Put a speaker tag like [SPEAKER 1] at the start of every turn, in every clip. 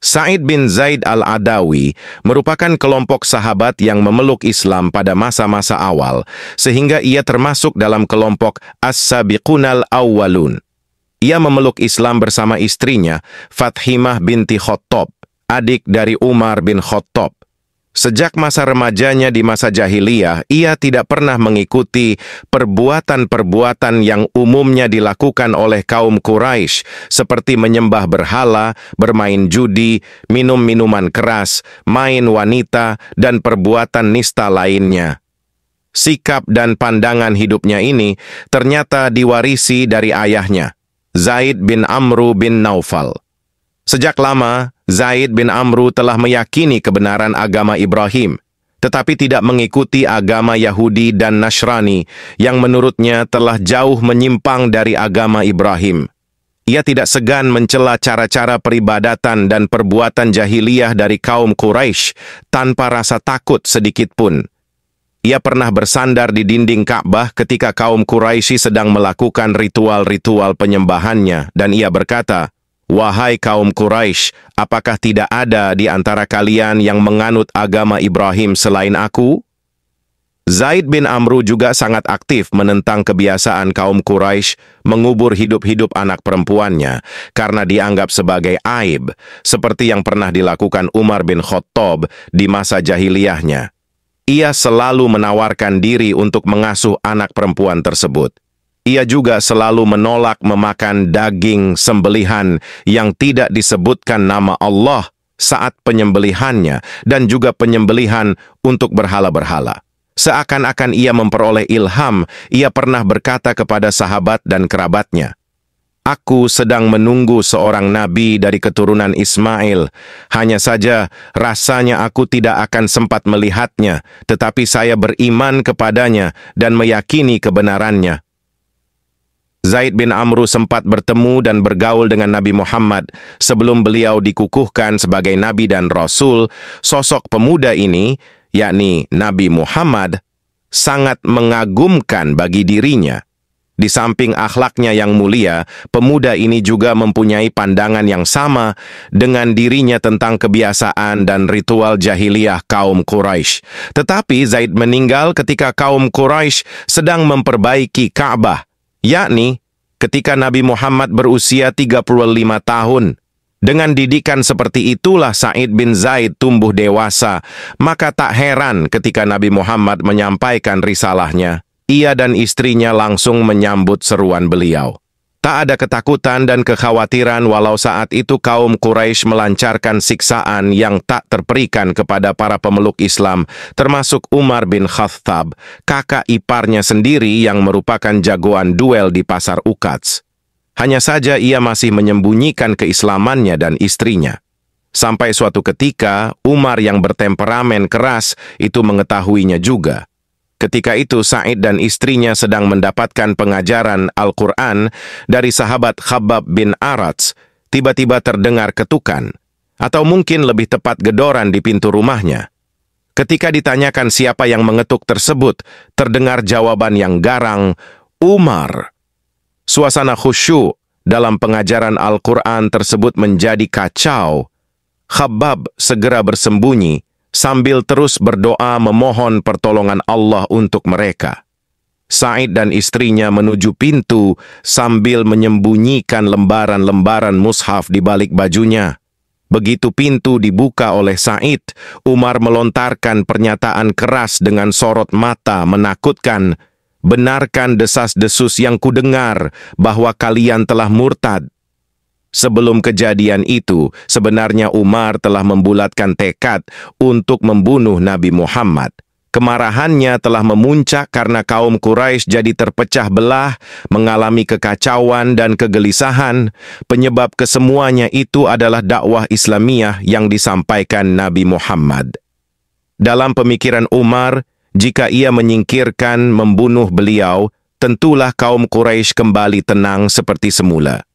[SPEAKER 1] Sa'id bin Zaid al-Adawi merupakan kelompok sahabat yang memeluk Islam pada masa-masa awal, sehingga ia termasuk dalam kelompok As-Sabiqunal Awwalun. Ia memeluk Islam bersama istrinya, Fathimah binti Khattab, adik dari Umar bin Khattab. Sejak masa remajanya di masa jahiliyah, ia tidak pernah mengikuti perbuatan-perbuatan yang umumnya dilakukan oleh kaum Quraisy, seperti menyembah berhala, bermain judi, minum minuman keras, main wanita, dan perbuatan nista lainnya. Sikap dan pandangan hidupnya ini ternyata diwarisi dari ayahnya, Zaid bin Amru bin Naufal. Sejak lama, Zaid bin Amru telah meyakini kebenaran agama Ibrahim, tetapi tidak mengikuti agama Yahudi dan Nasrani yang menurutnya telah jauh menyimpang dari agama Ibrahim. Ia tidak segan mencela cara-cara peribadatan dan perbuatan jahiliyah dari kaum Quraisy tanpa rasa takut sedikit pun. Ia pernah bersandar di dinding Ka'bah ketika kaum Quraisy sedang melakukan ritual-ritual penyembahannya, dan ia berkata, "Wahai kaum Quraisy, apakah tidak ada di antara kalian yang menganut agama Ibrahim selain aku?" Zaid bin Amru juga sangat aktif menentang kebiasaan kaum Quraisy mengubur hidup-hidup anak perempuannya karena dianggap sebagai aib, seperti yang pernah dilakukan Umar bin Khattab di masa jahiliyahnya. Ia selalu menawarkan diri untuk mengasuh anak perempuan tersebut. Ia juga selalu menolak memakan daging sembelihan yang tidak disebutkan nama Allah saat penyembelihannya dan juga penyembelihan untuk berhala-berhala. Seakan-akan ia memperoleh ilham, ia pernah berkata kepada sahabat dan kerabatnya, "Aku sedang menunggu seorang nabi dari keturunan Ismail. Hanya saja rasanya aku tidak akan sempat melihatnya, tetapi saya beriman kepadanya dan meyakini kebenarannya." Zaid bin Amru sempat bertemu dan bergaul dengan Nabi Muhammad sebelum beliau dikukuhkan sebagai Nabi dan Rasul. Sosok pemuda ini, yakni Nabi Muhammad, sangat mengagumkan bagi dirinya. Di samping akhlaknya yang mulia, pemuda ini juga mempunyai pandangan yang sama dengan dirinya tentang kebiasaan dan ritual jahiliyah kaum Quraisy. Tetapi Zaid meninggal ketika kaum Quraisy sedang memperbaiki Ka'bah, yakni ketika Nabi Muhammad berusia 35 tahun. Dengan didikan seperti itulah Sa'id bin Zaid tumbuh dewasa, maka tak heran ketika Nabi Muhammad menyampaikan risalahnya, ia dan istrinya langsung menyambut seruan beliau. Tak ada ketakutan dan kekhawatiran walau saat itu kaum Quraisy melancarkan siksaan yang tak terperikan kepada para pemeluk Islam, termasuk Umar bin Khattab, kakak iparnya sendiri yang merupakan jagoan duel di pasar Uqats. Hanya saja ia masih menyembunyikan keislamannya dan istrinya. Sampai suatu ketika, Umar yang bertemperamen keras itu mengetahuinya juga. Ketika itu Sa'id dan istrinya sedang mendapatkan pengajaran Al-Quran dari sahabat Khabbab bin Arats. Tiba-tiba terdengar ketukan, atau mungkin lebih tepat gedoran di pintu rumahnya. Ketika ditanyakan siapa yang mengetuk tersebut, terdengar jawaban yang garang, "Umar." Suasana khusyuk dalam pengajaran Al-Quran tersebut menjadi kacau. Khabbab segera bersembunyi, sambil terus berdoa memohon pertolongan Allah untuk mereka. Sa'id dan istrinya menuju pintu sambil menyembunyikan lembaran-lembaran mushaf di balik bajunya. Begitu pintu dibuka oleh Sa'id, Umar melontarkan pernyataan keras dengan sorot mata menakutkan, "Benarkan desas-desus yang kudengar bahwa kalian telah murtad." Sebelum kejadian itu, sebenarnya Umar telah membulatkan tekad untuk membunuh Nabi Muhammad. Kemarahannya telah memuncak karena kaum Quraisy jadi terpecah belah, mengalami kekacauan dan kegelisahan. Penyebab kesemuanya itu adalah dakwah Islamiyah yang disampaikan Nabi Muhammad. Dalam pemikiran Umar, jika ia menyingkirkan membunuh beliau, tentulah kaum Quraisy kembali tenang seperti semula.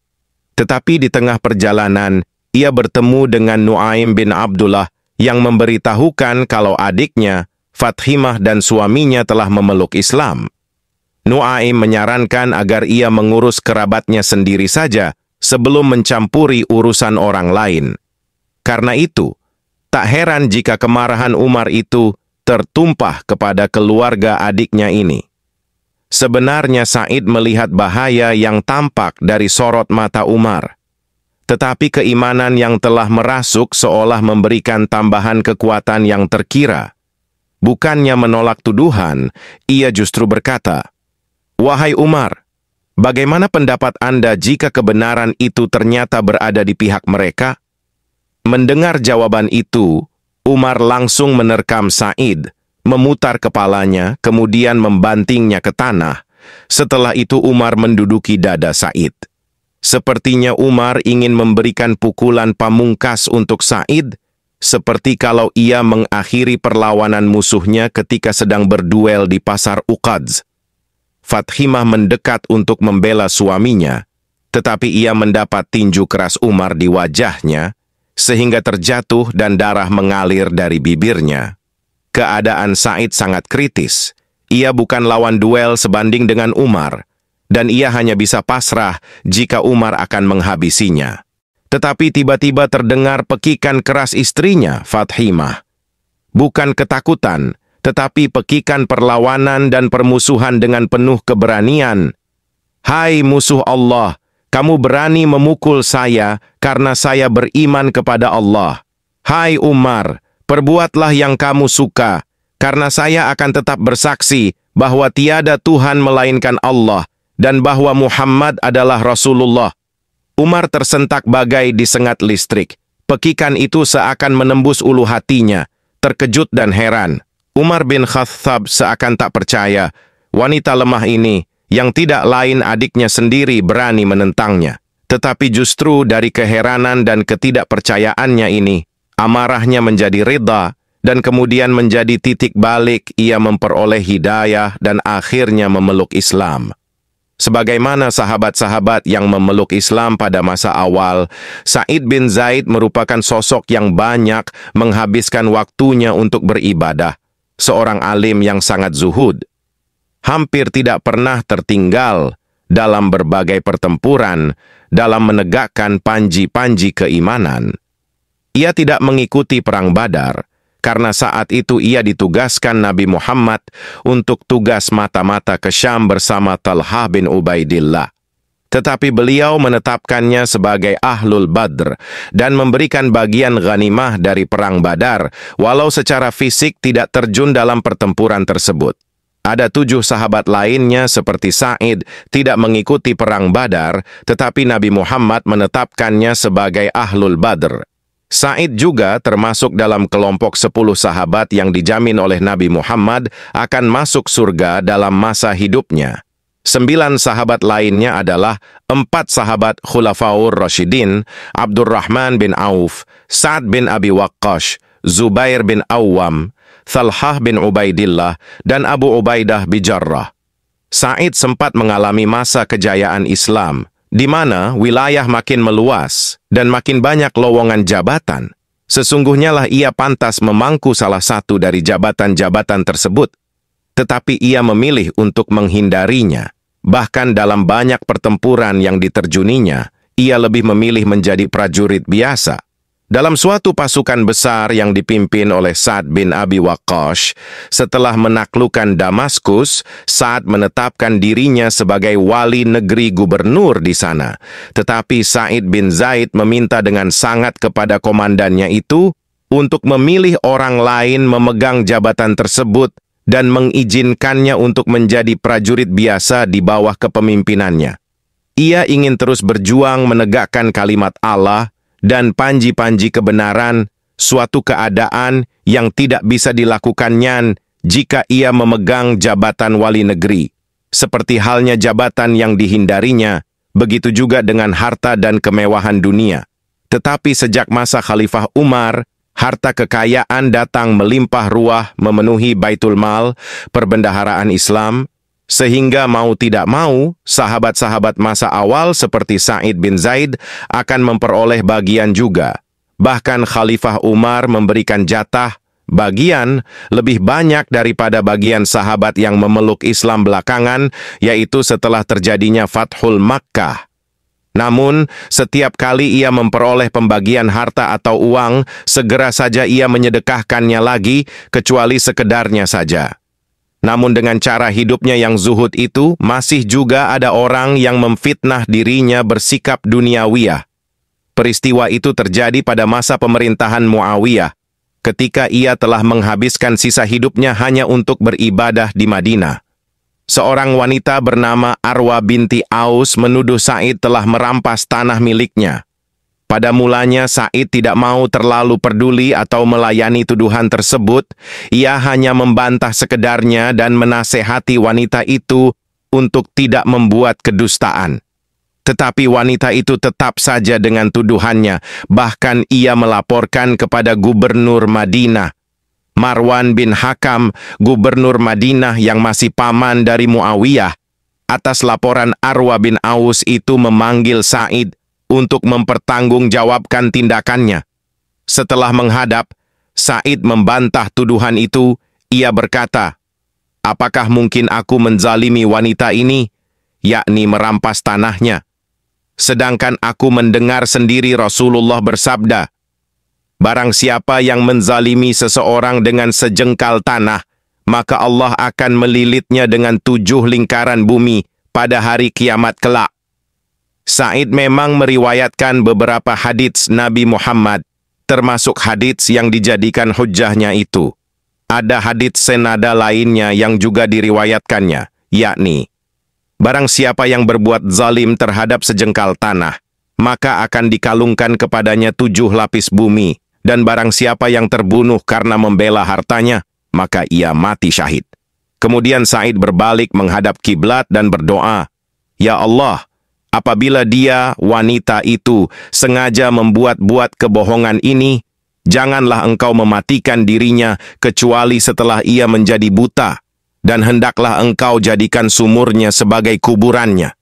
[SPEAKER 1] Tetapi di tengah perjalanan, ia bertemu dengan Nuaim bin Abdullah yang memberitahukan kalau adiknya, Fathimah dan suaminya telah memeluk Islam. Nuaim menyarankan agar ia mengurus kerabatnya sendiri saja sebelum mencampuri urusan orang lain. Karena itu, tak heran jika kemarahan Umar itu tertumpah kepada keluarga adiknya ini. Sebenarnya Sa'id melihat bahaya yang tampak dari sorot mata Umar. Tetapi keimanan yang telah merasuk seolah memberikan tambahan kekuatan yang terkira. Bukannya menolak tuduhan, ia justru berkata, "Wahai Umar, bagaimana pendapat Anda jika kebenaran itu ternyata berada di pihak mereka?" Mendengar jawaban itu, Umar langsung menerkam Sa'id, memutar kepalanya, kemudian membantingnya ke tanah. Setelah itu Umar menduduki dada Sa'id. Sepertinya Umar ingin memberikan pukulan pamungkas untuk Sa'id, seperti kalau ia mengakhiri perlawanan musuhnya ketika sedang berduel di pasar Uqadz. Fathimah mendekat untuk membela suaminya, tetapi ia mendapat tinju keras Umar di wajahnya, sehingga terjatuh dan darah mengalir dari bibirnya. Keadaan Sa'id sangat kritis. Ia bukan lawan duel sebanding dengan Umar, dan ia hanya bisa pasrah jika Umar akan menghabisinya. Tetapi tiba-tiba terdengar pekikan keras istrinya, Fathimah. Bukan ketakutan, tetapi pekikan perlawanan dan permusuhan dengan penuh keberanian. "Hai musuh Allah, kamu berani memukul saya karena saya beriman kepada Allah. Hai Umar, perbuatlah yang kamu suka, karena saya akan tetap bersaksi bahwa tiada Tuhan melainkan Allah, dan bahwa Muhammad adalah Rasulullah." Umar tersentak bagai disengat listrik. Pekikan itu seakan menembus ulu hatinya, terkejut dan heran. Umar bin Khattab seakan tak percaya, wanita lemah ini, yang tidak lain adiknya sendiri, berani menentangnya. Tetapi justru dari keheranan dan ketidakpercayaannya ini, amarahnya menjadi rida, dan kemudian menjadi titik balik ia memperoleh hidayah dan akhirnya memeluk Islam. Sebagaimana sahabat-sahabat yang memeluk Islam pada masa awal, Sa'id bin Zaid merupakan sosok yang banyak menghabiskan waktunya untuk beribadah. Seorang alim yang sangat zuhud. Hampir tidak pernah tertinggal dalam berbagai pertempuran dalam menegakkan panji-panji keimanan. Ia tidak mengikuti perang Badar, karena saat itu ia ditugaskan Nabi Muhammad untuk tugas mata-mata ke Syam bersama Talhah bin Ubaidillah. Tetapi beliau menetapkannya sebagai Ahlul Badr dan memberikan bagian ghanimah dari perang Badar, walau secara fisik tidak terjun dalam pertempuran tersebut. Ada 7 sahabat lainnya seperti Sa'id tidak mengikuti perang Badar, tetapi Nabi Muhammad menetapkannya sebagai Ahlul Badr. Sa'id juga termasuk dalam kelompok 10 sahabat yang dijamin oleh Nabi Muhammad akan masuk surga dalam masa hidupnya. 9 sahabat lainnya adalah 4 sahabat Khulafaur Rasyidin, Abdurrahman bin Auf, Sa'ad bin Abi Waqqash, Zubair bin Awwam, Talhah bin Ubaidillah, dan Abu Ubaidah bin Jarrah. Sa'id sempat mengalami masa kejayaan Islam, di mana wilayah makin meluas dan makin banyak lowongan jabatan. Sesungguhnya lah ia pantas memangku salah satu dari jabatan-jabatan tersebut. Tetapi ia memilih untuk menghindarinya. Bahkan dalam banyak pertempuran yang diterjuninya, ia lebih memilih menjadi prajurit biasa. Dalam suatu pasukan besar yang dipimpin oleh Sa'ad bin Abi Waqqash, setelah menaklukkan Damaskus, Sa'ad menetapkan dirinya sebagai wali negeri gubernur di sana. Tetapi Sa'id bin Zaid meminta dengan sangat kepada komandannya itu untuk memilih orang lain memegang jabatan tersebut dan mengizinkannya untuk menjadi prajurit biasa di bawah kepemimpinannya. Ia ingin terus berjuang menegakkan kalimat Allah dan panji-panji kebenaran, suatu keadaan yang tidak bisa dilakukannya jika ia memegang jabatan wali negeri. Seperti halnya jabatan yang dihindarinya, begitu juga dengan harta dan kemewahan dunia. Tetapi sejak masa Khalifah Umar, harta kekayaan datang melimpah ruah memenuhi Baitul Mal, perbendaharaan Islam, sehingga mau tidak mau, sahabat-sahabat masa awal seperti Sa'id bin Zaid akan memperoleh bagian juga. Bahkan Khalifah Umar memberikan jatah, bagian, lebih banyak daripada bagian sahabat yang memeluk Islam belakangan, yaitu setelah terjadinya Fathul Makkah. Namun, setiap kali ia memperoleh pembagian harta atau uang, segera saja ia menyedekahkannya lagi, kecuali sekedarnya saja. Namun dengan cara hidupnya yang zuhud itu, masih juga ada orang yang memfitnah dirinya bersikap duniawiyah. Peristiwa itu terjadi pada masa pemerintahan Muawiyah, ketika ia telah menghabiskan sisa hidupnya hanya untuk beribadah di Madinah. Seorang wanita bernama Arwa binti Aus menuduh Sa'id telah merampas tanah miliknya. Pada mulanya Sa'id tidak mau terlalu peduli atau melayani tuduhan tersebut, ia hanya membantah sekedarnya dan menasehati wanita itu untuk tidak membuat kedustaan. Tetapi wanita itu tetap saja dengan tuduhannya, bahkan ia melaporkan kepada gubernur Madinah. Marwan bin Hakam, gubernur Madinah yang masih paman dari Muawiyah, atas laporan Arwa bin Aus itu memanggil Sa'id untuk mempertanggungjawabkan tindakannya. Setelah menghadap, Sa'id membantah tuduhan itu. Ia berkata, "Apakah mungkin aku menzalimi wanita ini, yakni merampas tanahnya? Sedangkan aku mendengar sendiri Rasulullah bersabda, barang siapa yang menzalimi seseorang dengan sejengkal tanah, maka Allah akan melilitnya dengan 7 lingkaran bumi pada hari kiamat kelak." Sa'id memang meriwayatkan beberapa hadits Nabi Muhammad, termasuk hadits yang dijadikan hujjahnya itu. Ada hadits senada lainnya yang juga diriwayatkannya, yakni, barang siapa yang berbuat zalim terhadap sejengkal tanah, maka akan dikalungkan kepadanya 7 lapis bumi, dan barang siapa yang terbunuh karena membela hartanya, maka ia mati syahid. Kemudian Sa'id berbalik menghadap kiblat dan berdoa, "Ya Allah, apabila dia, wanita itu, sengaja membuat-buat kebohongan ini, janganlah engkau mematikan dirinya kecuali setelah ia menjadi buta, dan hendaklah engkau jadikan sumurnya sebagai kuburannya."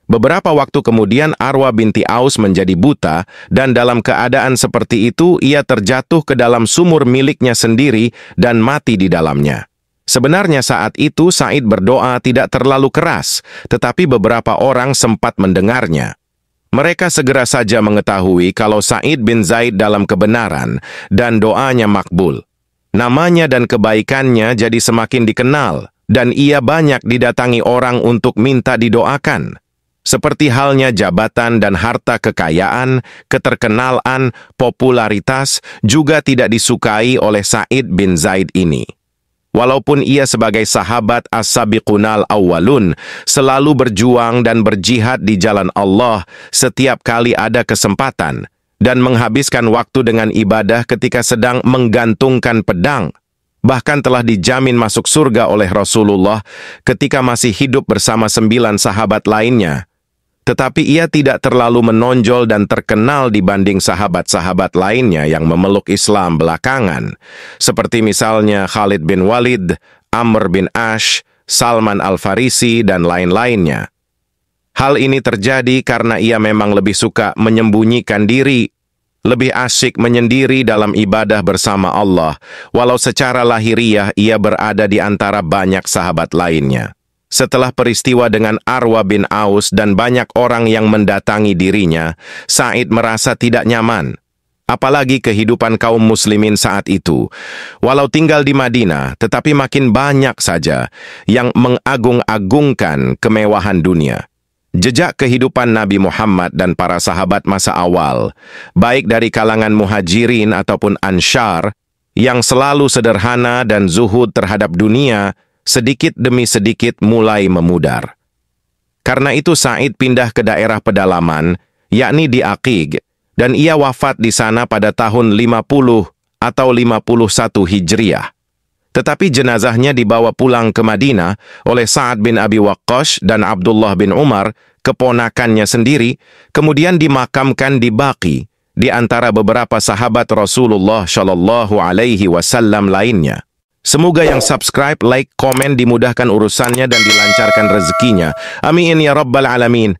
[SPEAKER 1] Beberapa waktu kemudian Arwa binti Aus menjadi buta, dan dalam keadaan seperti itu ia terjatuh ke dalam sumur miliknya sendiri dan mati di dalamnya. Sebenarnya saat itu Sa'id berdoa tidak terlalu keras, tetapi beberapa orang sempat mendengarnya. Mereka segera saja mengetahui kalau Sa'id bin Zaid dalam kebenaran dan doanya makbul. Namanya dan kebaikannya jadi semakin dikenal, dan ia banyak didatangi orang untuk minta didoakan. Seperti halnya jabatan dan harta kekayaan, keterkenalan, popularitas juga tidak disukai oleh Sa'id bin Zaid ini. Walaupun ia sebagai sahabat as-sabiqunal awwalun, selalu berjuang dan berjihad di jalan Allah setiap kali ada kesempatan, dan menghabiskan waktu dengan ibadah ketika sedang menggantungkan pedang. Bahkan telah dijamin masuk surga oleh Rasulullah ketika masih hidup bersama 9 sahabat lainnya. Tetapi ia tidak terlalu menonjol dan terkenal dibanding sahabat-sahabat lainnya yang memeluk Islam belakangan, seperti misalnya Khalid bin Walid, Amr bin Ash, Salman Al-Farisi, dan lain-lainnya. Hal ini terjadi karena ia memang lebih suka menyembunyikan diri, lebih asyik menyendiri dalam ibadah bersama Allah, walau secara lahiriah ia berada di antara banyak sahabat lainnya. Setelah peristiwa dengan Arwa bin Aus dan banyak orang yang mendatangi dirinya, Sa'id merasa tidak nyaman. Apalagi kehidupan kaum muslimin saat itu. Walau tinggal di Madinah, tetapi makin banyak saja yang mengagung-agungkan kemewahan dunia. Jejak kehidupan Nabi Muhammad dan para sahabat masa awal, baik dari kalangan muhajirin ataupun ansyar, yang selalu sederhana dan zuhud terhadap dunia, sedikit demi sedikit mulai memudar. Karena itu Sa'id pindah ke daerah pedalaman, yakni di Aqiq, dan ia wafat di sana pada tahun 50 atau 51 Hijriah. Tetapi jenazahnya dibawa pulang ke Madinah oleh Sa'ad bin Abi Waqqash dan Abdullah bin Umar, keponakannya sendiri, kemudian dimakamkan di Baqi, di antara beberapa sahabat Rasulullah Shallallahu Alaihi Wasallam lainnya. Semoga yang subscribe, like, komen dimudahkan urusannya dan dilancarkan rezekinya. Amin ya Rabbal Alamin.